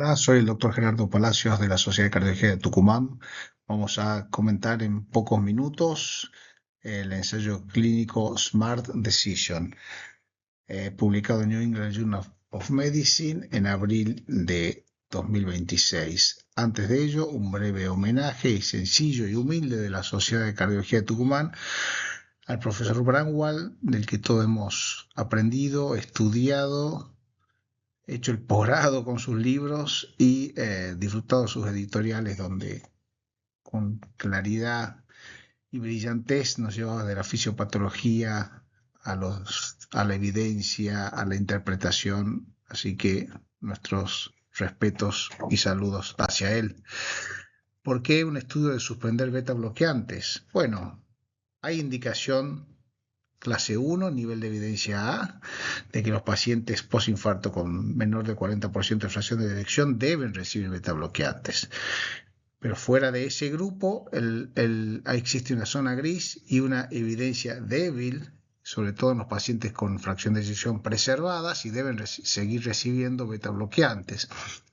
Hola, soy el doctor Gerardo Palacios de la Sociedad de Cardiología de Tucumán. Vamos a comentar en pocos minutos el ensayo clínico Smart Decision, publicado en New England Journal of Medicine en abril de 2026. Antes de ello, un breve homenaje y sencillo y humilde de la Sociedad de Cardiología de Tucumán al profesor Bramwell, del que todos hemos aprendido, estudiado, hecho el posgrado con sus libros y disfrutado sus editoriales donde con claridad y brillantez nos llevaba de la fisiopatología a la evidencia, a la interpretación. Así que nuestros respetos y saludos hacia él. ¿Por qué un estudio de suspender beta bloqueantes? Bueno, hay indicación clase 1, nivel de evidencia A, de que los pacientes postinfarto con menor de 40% de fracción de eyección deben recibir betabloqueantes. Pero fuera de ese grupo existe una zona gris y una evidencia débil, sobre todo en los pacientes con fracción de eyección preservadas, y deben seguir recibiendo betabloqueantes.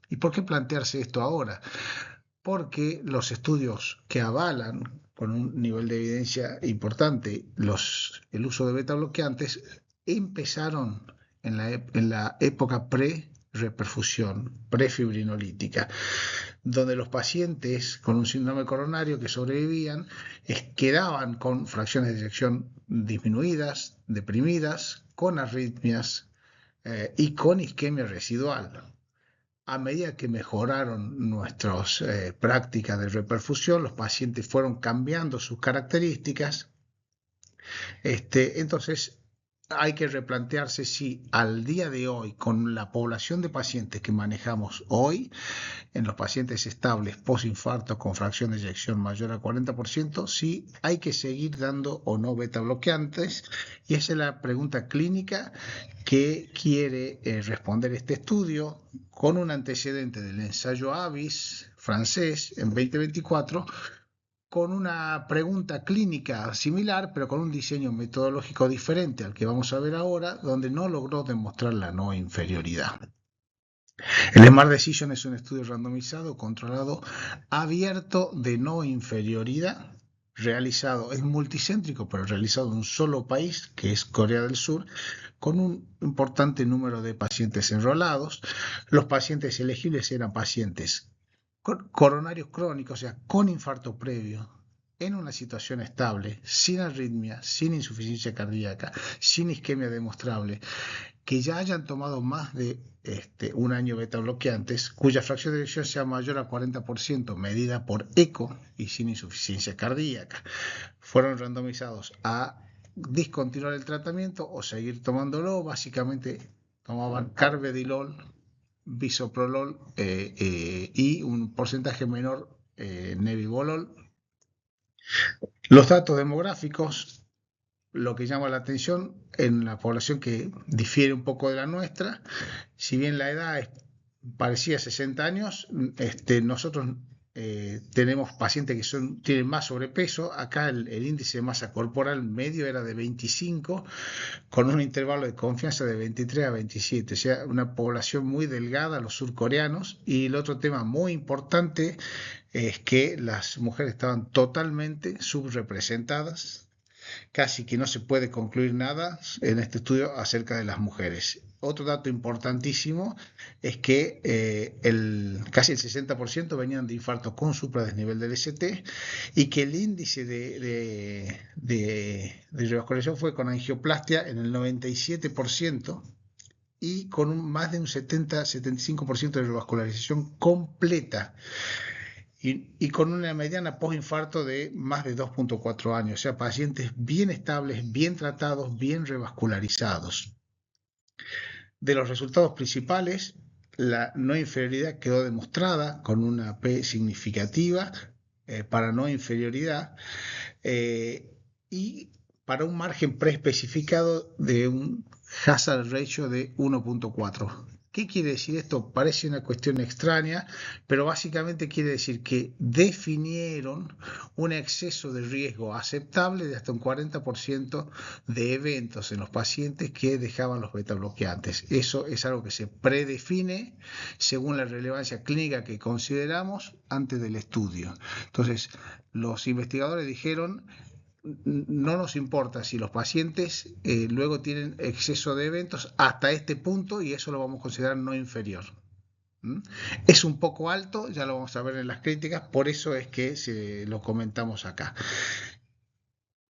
¿Y por qué plantearse esto ahora? Porque los estudios que avalan con un nivel de evidencia importante el uso de beta bloqueantes empezaron en la época pre-reperfusión, prefibrinolítica, donde los pacientes con un síndrome coronario que sobrevivían quedaban con fracciones de eyección disminuidas, deprimidas, con arritmias y con isquemia residual. A medida que mejoraron nuestras prácticas de reperfusión, los pacientes fueron cambiando sus características. Entonces, hay que replantearse si al día de hoy, con la población de pacientes que manejamos hoy, en los pacientes estables postinfarto con fracción de eyección mayor a 40%, si hay que seguir dando o no beta bloqueantes. Y esa es la pregunta clínica que quiere responder este estudio con un antecedente del ensayo ABIS francés en 2024, con una pregunta clínica similar, pero con un diseño metodológico diferente al que vamos a ver ahora, donde no logró demostrar la no inferioridad. El Smart Decision es un estudio randomizado, controlado, abierto de no inferioridad, realizado, es multicéntrico, pero realizado en un solo país, que es Corea del Sur, con un importante número de pacientes enrolados. Los pacientes elegibles eran pacientes coronarios crónicos, o sea, con infarto previo, en una situación estable, sin arritmia, sin insuficiencia cardíaca, sin isquemia demostrable, que ya hayan tomado más de un año beta bloqueantes, cuya fracción de eyección sea mayor a 40%, medida por eco y sin insuficiencia cardíaca. Fueron randomizados a discontinuar el tratamiento o seguir tomándolo. Básicamente tomaban carvedilol, bisoprolol y un porcentaje menor nebivolol. Los datos demográficos, lo que llama la atención en la población que difiere un poco de la nuestra, si bien la edad es parecía 60 años, nosotros tenemos pacientes que tienen más sobrepeso. Acá el índice de masa corporal medio era de 25, con un intervalo de confianza de 23 a 27, o sea, una población muy delgada, los surcoreanos. Y el otro tema muy importante es que las mujeres estaban totalmente subrepresentadas. Casi que no se puede concluir nada en este estudio acerca de las mujeres. Otro dato importantísimo es que casi el 60% venían de infarto con supradesnivel del ST, y que el índice de revascularización fue con angioplastia en el 97%, y con más de un 70-75% de revascularización completa, y con una mediana postinfarto de más de 2.4 años, o sea, pacientes bien estables, bien tratados, bien revascularizados. De los resultados principales, la no inferioridad quedó demostrada con una P significativa para no inferioridad, y para un margen preespecificado de un hazard ratio de 1.4. ¿Qué quiere decir esto? Parece una cuestión extraña, pero básicamente quiere decir que definieron un exceso de riesgo aceptable de hasta un 40% de eventos en los pacientes que dejaban los betabloqueantes. Eso es algo que se predefine según la relevancia clínica que consideramos antes del estudio. Entonces, los investigadores dijeron, no nos importa si los pacientes luego tienen exceso de eventos hasta este punto y eso lo vamos a considerar no inferior. ¿Mm? Es un poco alto, ya lo vamos a ver en las críticas, por eso es que lo comentamos acá.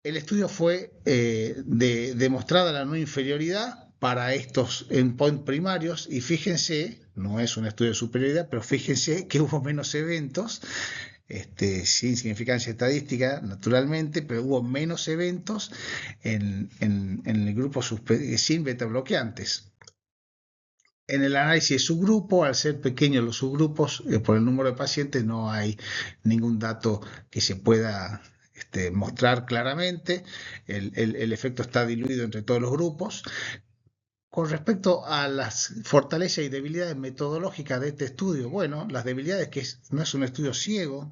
El estudio fue demostrada la no inferioridad para estos endpoints primarios y fíjense, no es un estudio de superioridad, pero fíjense que hubo menos eventos sin significancia estadística, naturalmente, pero hubo menos eventos en el grupo sin beta bloqueantes. En el análisis de subgrupo, al ser pequeños los subgrupos, por el número de pacientes, no hay ningún dato que se pueda mostrar claramente. El efecto está diluido entre todos los grupos. Con respecto a las fortalezas y debilidades metodológicas de este estudio, bueno, las debilidades que no es un estudio ciego,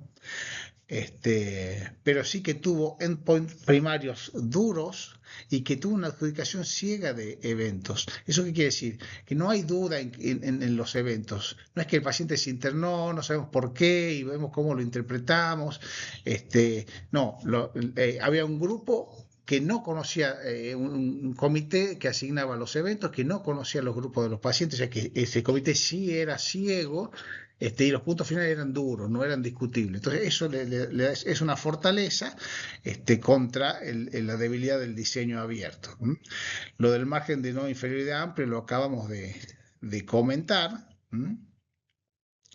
pero sí que tuvo endpoints primarios duros y que tuvo una adjudicación ciega de eventos. ¿Eso qué quiere decir? Que no hay duda en los eventos. No es que el paciente se internó, no sabemos por qué y vemos cómo lo interpretamos. No, había un grupo que no conocía, un comité que asignaba los eventos, que no conocía los grupos de los pacientes, ya que ese comité sí era ciego, y los puntos finales eran duros, no eran discutibles. Entonces eso es una fortaleza contra la debilidad del diseño abierto. ¿Mm? Lo del margen de no inferioridad amplio lo acabamos de comentar. ¿Mm?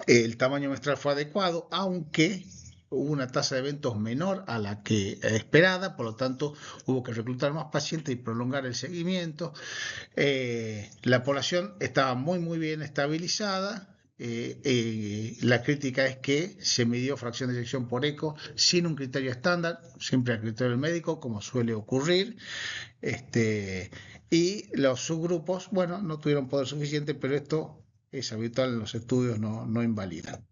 El tamaño muestral fue adecuado, aunque hubo una tasa de eventos menor a la que esperada, por lo tanto hubo que reclutar más pacientes y prolongar el seguimiento. La población estaba muy bien estabilizada. La crítica es que se midió fracción de eyección por eco sin un criterio estándar, siempre al criterio del médico, como suele ocurrir. Y los subgrupos, bueno, no tuvieron poder suficiente, pero esto es habitual en los estudios, no invalida.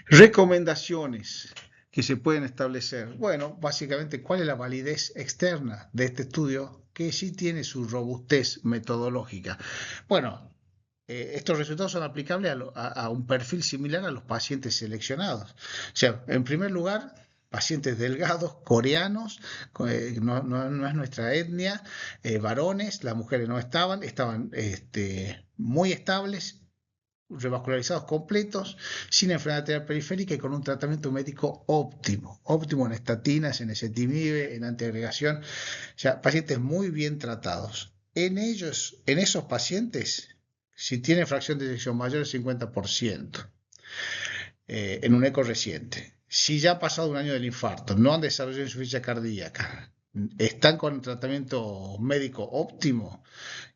Recomendaciones que se pueden establecer. Bueno, básicamente, ¿cuál es la validez externa de este estudio? Que sí tiene su robustez metodológica. Bueno, estos resultados son aplicables a un perfil similar a los pacientes seleccionados. O sea, en primer lugar, pacientes delgados, coreanos, no es nuestra etnia, varones, las mujeres no estaban muy estables, revascularizados completos, sin enfermedad arterial periférica y con un tratamiento médico óptimo en estatinas, en ezetimibe, en antiagregación, o sea, pacientes muy bien tratados. En esos pacientes, si tienen fracción de eyección mayor del 50%, en un eco reciente, si ya ha pasado un año del infarto, no han desarrollado insuficiencia cardíaca, están con tratamiento médico óptimo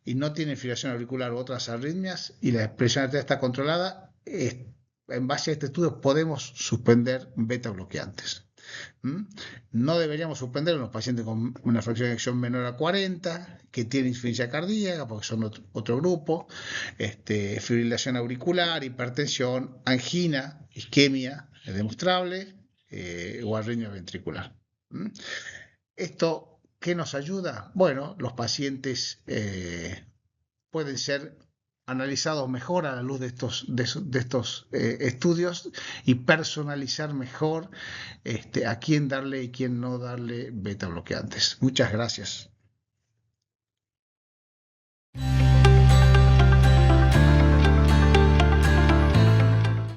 y no tienen fibrilación auricular u otras arritmias y la presión arterial está controlada, en base a este estudio podemos suspender beta bloqueantes. No deberíamos suspender en los pacientes con una fracción de eyección menor a 40, que tienen insuficiencia cardíaca, porque son otro grupo, fibrilación auricular, hipertensión, angina, isquemia demostrable, o arritmia ventricular. ¿Esto qué nos ayuda? Bueno, los pacientes pueden ser analizados mejor a la luz de estos estudios y personalizar mejor a quién darle y quién no darle beta bloqueantes. Muchas gracias.